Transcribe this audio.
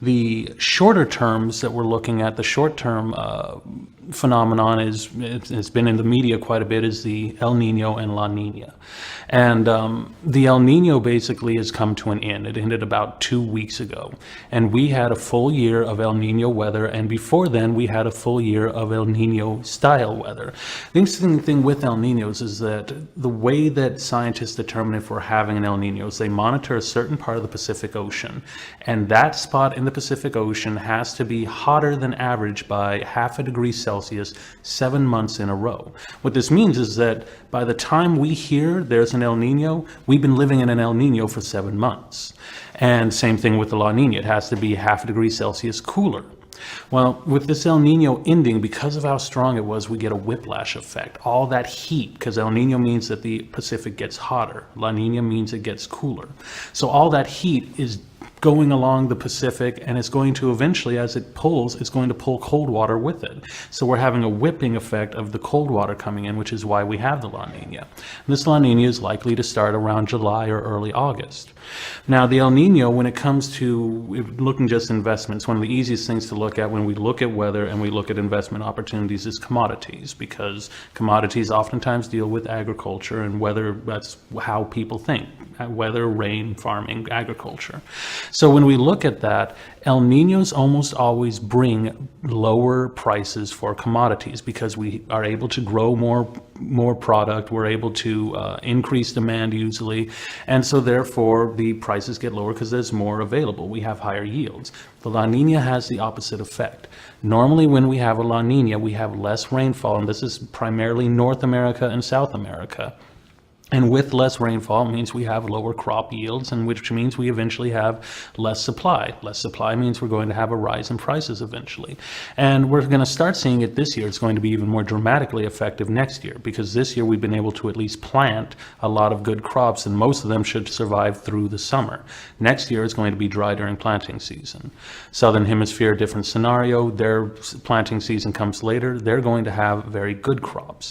The shorter terms that we're looking at, the short-term phenomenon it's been in the media quite a bit, is the El Nino and La Niña. And the El Nino basically has come to an end. It ended about 2 weeks ago. And we had a full year of El Nino weather, and before then we had a full year of El Nino style weather. The interesting thing with El Ninos is that the way that scientists determine if we're having an El Nino is they monitor a certain part of the Pacific Ocean, and that spot in the Pacific Ocean has to be hotter than average by 0.5 degrees Celsius 7 months in a row. What this means is that by the time we hear there's an El Nino, we've been living in an El Nino for 7 months. And same thing with the La Nina. It has to be 0.5 degrees Celsius cooler. Well, with this El Nino ending, because of how strong it was, we get a whiplash effect. All that heat, because El Nino means that the Pacific gets hotter. La Nina means it gets cooler. So all that heat is going along the Pacific, and it's going to eventually, as it pulls, it's going to pull cold water with it. So we're having a whipping effect of the cold water coming in, which is why we have the La Nina. This La Nina is likely to start around July or early August. Now, the El Nino, when it comes to looking just investments, one of the easiest things to look at when we look at weather and we look at investment opportunities is commodities, because commodities oftentimes deal with agriculture and weather. That's how people think: weather, rain, farming, agriculture. So when we look at that, El Ninos almost always bring lower prices for commodities because we are able to grow more product, we're able to increase demand usually, and so therefore the prices get lower because there's more available. We have higher yields. The La Nina has the opposite effect. Normally when we have a La Nina, we have less rainfall, and this is primarily North America and South America. And with less rainfall means we have lower crop yields, and which means we eventually have less supply. Less supply means we're going to have a rise in prices eventually. And we're going to start seeing it this year. It's going to be even more dramatically effective next year, because this year we've been able to at least plant a lot of good crops, and most of them should survive through the summer. Next year is going to be dry during planting season. Southern Hemisphere, different scenario. Their planting season comes later. They're going to have very good crops.